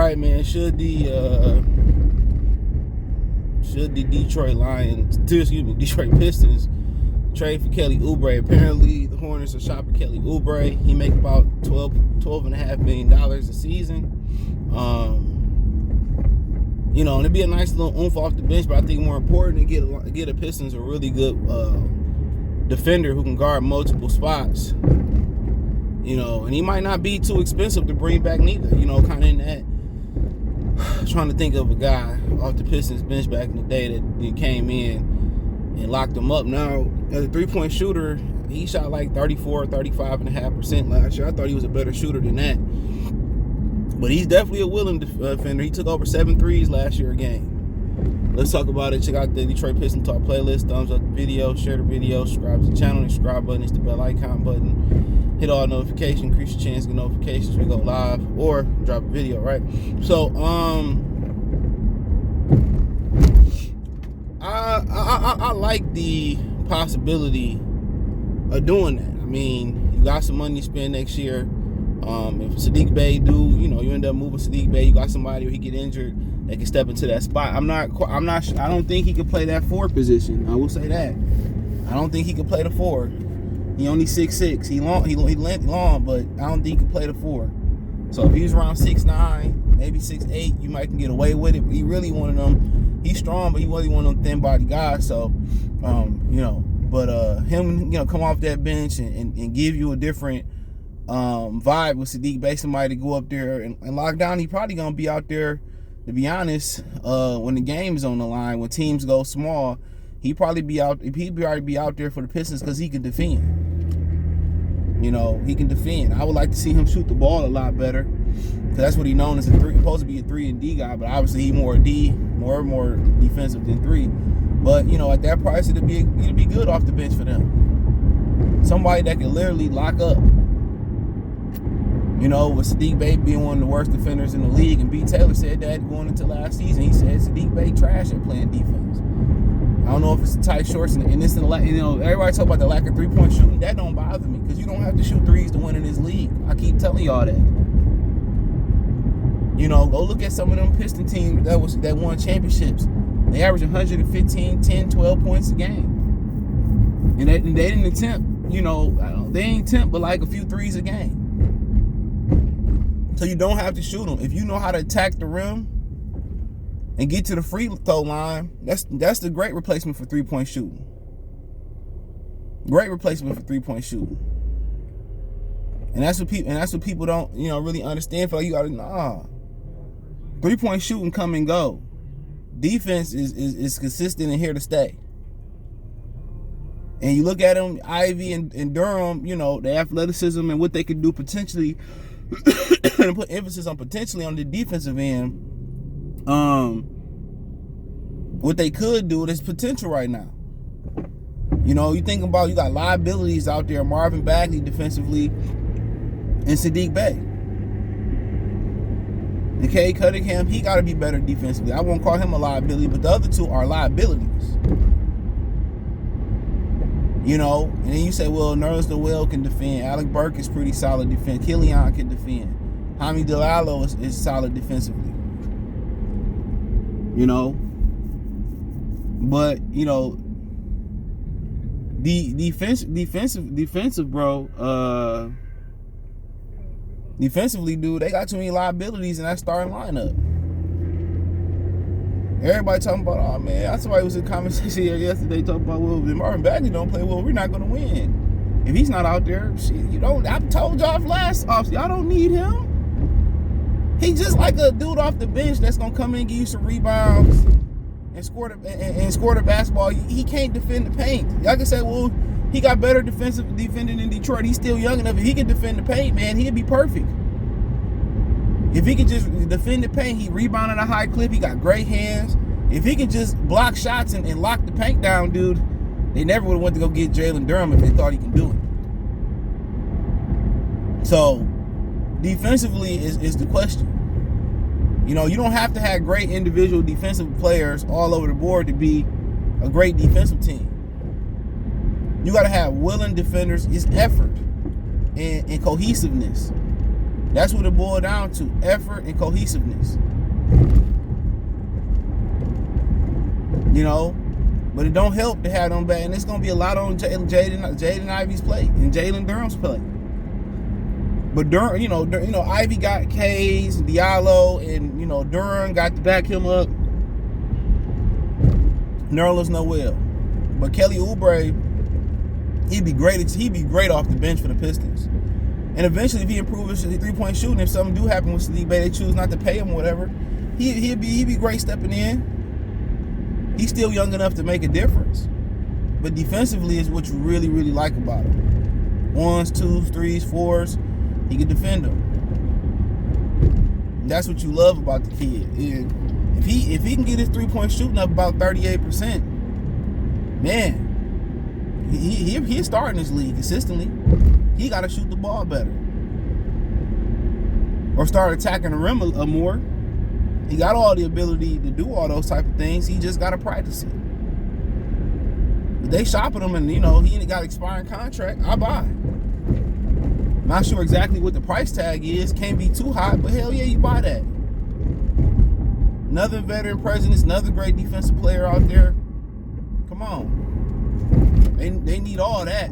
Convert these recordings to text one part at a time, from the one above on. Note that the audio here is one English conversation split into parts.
right, man. Should the Detroit Pistons trade for Kelly Oubre? Apparently, the Hornets are shopping Kelly Oubre. He make about $12.5 million a season. And it'd be a nice little oomph off the bench, but I think more important to get a Pistons a really good defender who can guard multiple spots. And he might not be too expensive to bring back neither. Kind of in that. Trying to think of a guy off the Pistons bench back in the day that came in and locked them up. Now, as a three-point shooter, he shot like 35.5% last year. I thought he was a better shooter than that. But he's definitely a willing defender. He took over 7 threes last year a game. Let's talk about it. Check out the Detroit Pistons Talk playlist. Thumbs up the video, share the video, subscribe to the channel. The subscribe button is the bell icon button. Hit all notifications, increase your chance to get notifications when we go live or drop a video, right? So, I like the possibility of doing that. I mean, you got some money to spend next year. If Saddiq Bey you end up moving Saddiq Bey, you got somebody or he get injured that can step into that spot. I don't think he could play that 4 position. I will say that. I don't think he could play the 4. He only 6'6". He long, but I don't think he can play the 4. So if he's around 6'9", maybe 6'8", you might can get away with it. But he really one of them. He's strong, but he really one of them thin body guys. So, him, come off that bench and give you a different vibe with Saddiq Bey, somebody to go up there and lock down. He probably gonna be out there, to be honest, when the game is on the line, when teams go small. He'd probably be out there for the Pistons because he can defend. He can defend. I would like to see him shoot the ball a lot better, because that's what he's known as. Supposed to be a 3-and-D guy, but obviously he's more defensive than 3. But at that price, it'd be good off the bench for them. Somebody that can literally lock up. With Saddiq Bey being one of the worst defenders in the league, and B. Taylor said that going into last season. He said Saddiq Bey trash at playing defense. I don't know if it's the tight shorts and this and everybody talk about the lack of 3-point shooting. That don't bother me, because you don't have to shoot threes to win in this league. I keep telling y'all that. Go look at some of them Piston teams that won championships. They average 115, 10, 12 points a game. And they didn't attempt, they ain't attempt but like a few threes a game. So you don't have to shoot them. If you know how to attack the rim and get to the free throw line, that's the great replacement for 3-point shooting. Great replacement for 3-point shooting. And that's what people don't, really understand. For you gotta 3-point shooting come and go. Defense is consistent and here to stay. And you look at them, Ivy and Durham, the athleticism and what they could do potentially, and put emphasis on potentially on the defensive end. What they could do, there's potential right now. You think about, you got liabilities out there, Marvin Bagley defensively, and Saddiq Bey. And Cade Cunningham, he got to be better defensively. I won't call him a liability, but the other two are liabilities. And then you say, well, Nerlens Noel can defend. Alec Burke is pretty solid defense. Killian can defend. Hami Delalo is solid defensively. But the defensive, bro. Defensively, dude, they got too many liabilities in that starting lineup. Everybody talking about, oh man, that's somebody was in the conversation here yesterday talking about, well, if Marvin Bagley don't play well, we're not gonna win. If he's not out there, shit, I told y'all last offseason, y'all don't need him. He's just like a dude off the bench that's gonna come in and give you some rebounds and score the basketball. He can't defend the paint. Y'all can say, well, he got better defending in Detroit. He's still young enough. If he can defend the paint, man, he'd be perfect. If he could just defend the paint, he rebounded at a high clip. He got great hands. If he could just block shots and lock the paint down, dude, they never would have went to go get Jalen Durham if they thought he can do it. So, defensively is the question. You don't have to have great individual defensive players all over the board to be a great defensive team. You got to have willing defenders. It's effort and cohesiveness. That's what it boiled down to: effort and cohesiveness. You know, but it don't help to have them back, and it's gonna be a lot on Jaden Ivey's plate and Jalen Durham's plate. But Durham, you know, Ivy got K's, Diallo, and Durham got to back him up. Nerlens Noel, but Kelly Oubre, he'd be great off the bench for the Pistons. And eventually, if he improves his 3-point shooting, if something do happen with Sadiq Bey, they choose not to pay him or whatever, he'd be great stepping in. He's still young enough to make a difference. But defensively is what you really, really like about him. 1s, 2s, 3s, 4s. He can defend them. And that's what you love about the kid. And if he can get his 3-point shooting up about 38%, man, he's starting this league consistently. He got to shoot the ball better. Or start attacking the rim more. He got all the ability to do all those type of things. He just got to practice it. But they shopping him, and he ain't got an expiring contract. I buy. Not sure exactly what the price tag is. Can't be too high, but hell yeah, you buy that. Another veteran presence, another great defensive player out there. Come on. They need all that.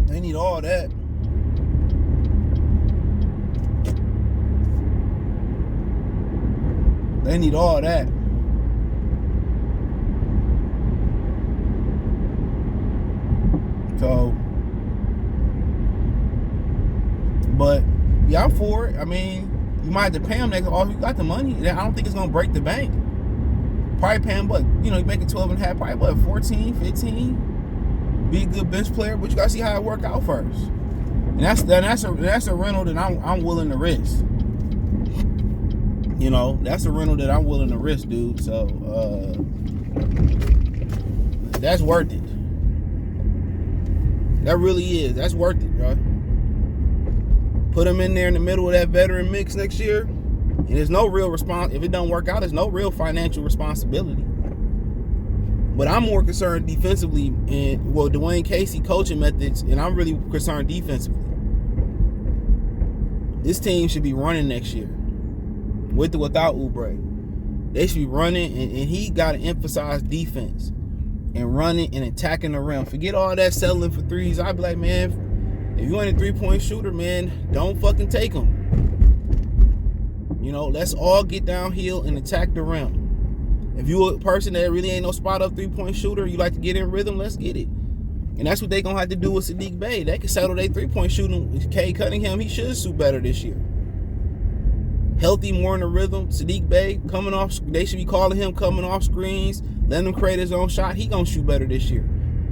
They need all that. They need all that. So, but yeah, I'm for it. I mean, you might have to pay him next. Oh, you got the money. I don't think it's gonna break the bank. Probably pay him, but you make it 12 and a half. Probably what, 14, 15. Be a good bench player, but you gotta see how it work out first. And that's a rental that I'm willing to risk. That's a rental that I'm willing to risk, dude. So that's worth it. That really is. That's worth it, bro. Put him in there in the middle of that veteran mix next year, and there's no real response. If it don't work out, there's no real financial responsibility. But I'm more concerned defensively, and Dwayne Casey coaching methods, and I'm really concerned defensively. This team should be running next year, with or without Oubre. They should be running, and he got to emphasize defense and running and attacking the rim. Forget all that settling for threes. I'd be like, man, if you ain't a 3-point shooter, man, don't fucking take them. Let's all get downhill and attack the rim. If you a person that really ain't no spot up 3-point shooter, you like to get in rhythm, let's get it. And that's what they gonna have to do with Sadiq Bey. They can settle their 3-point shooting. With Cade Cunningham, he should shoot better this year. Healthy, more in the rhythm. Sadiq Bey coming off. They should be calling him coming off screens, letting him create his own shot. He gonna shoot better this year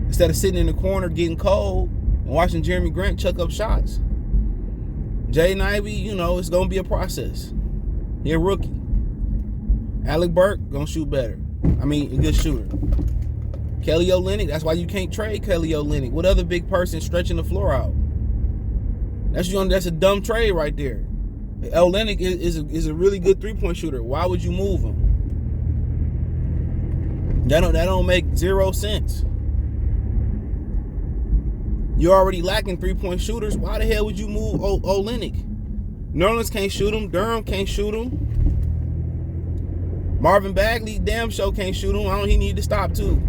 instead of sitting in the corner getting cold and watching Jeremy Grant chuck up shots. Jaden Ivey, it's gonna be a process. He a rookie. Alec Burke gonna shoot better. A good shooter. Kelly Olynyk. That's why you can't trade Kelly Olynyk. What other big person stretching the floor out? That's a dumb trade right there. Olynyk is a really good 3-point shooter. Why would you move him? That don't make 0 sense. You're already lacking 3-point shooters. Why the hell would you move Olynyk? Nerlens can't shoot him. Durham can't shoot him. Marvin Bagley damn sure can't shoot him. He need to stop too.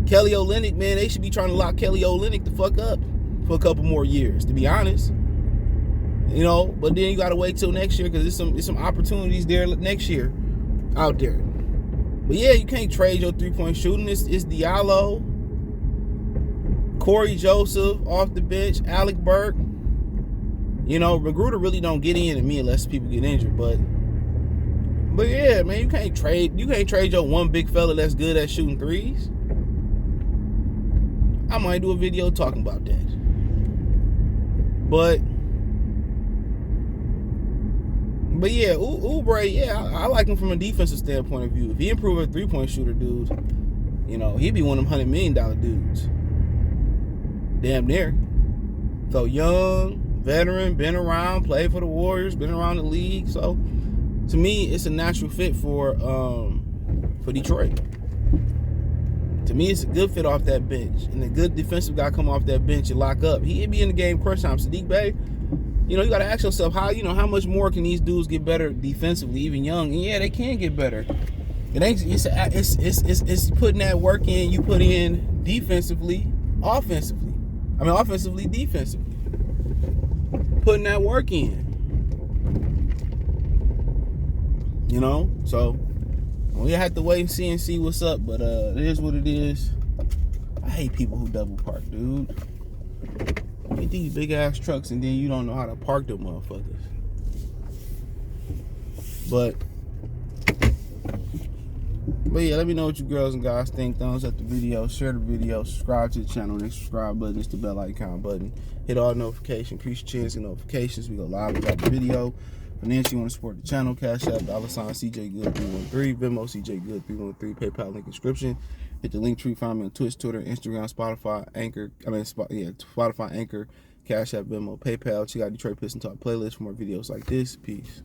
Kelly Olynyk, man, they should be trying to lock Kelly Olynyk the fuck up for a couple more years, to be honest. But then you gotta wait till next year because there's some opportunities there next year out there. But yeah, you can't trade your 3-point shooting. It's Diallo, Corey Joseph off the bench, Alec Burke. Magruder really don't get in to me unless people get injured. But yeah, man, you can't trade your one big fella that's good at shooting threes. I might do a video talking about that. But yeah, Oubre, yeah, I like him from a defensive standpoint of view. If he improve a 3-point shooter, dude, he'd be one of them $100 million dudes. Damn near. So young, veteran, been around, played for the Warriors, been around the league. So to me, it's a natural fit for Detroit. To me, it's a good fit off that bench. And a good defensive guy come off that bench and lock up. He'd be in the game crunch time. Sadiq Bey, you know, you got to ask yourself, how much more can these dudes get better defensively, even young? And yeah, they can get better. It ain't, it's putting that work in, you put in defensively, offensively. I mean, offensively, defensively. Putting that work in. You know? So, we have to wait and see what's up. But it is what it is. I hate people who double park, dude. Get these big ass trucks and then you don't know how to park them motherfuckers. But yeah, let me know what you girls and guys think. Thumbs up the video, share the video, subscribe to the channel. Next subscribe button is the bell icon button. Hit all notifications, increase your chance and notifications. We go live and drop the video. Financially, you want to support the channel, Cash App, $ CJ Good 313, Venmo CJ Good 313, PayPal link description. Hit the link tree, find me on Twitch, Twitter, Instagram, Spotify, Spotify, Anchor, Cash App, Venmo, PayPal. Check out Detroit Pistons Talk playlist for more videos like this. Peace.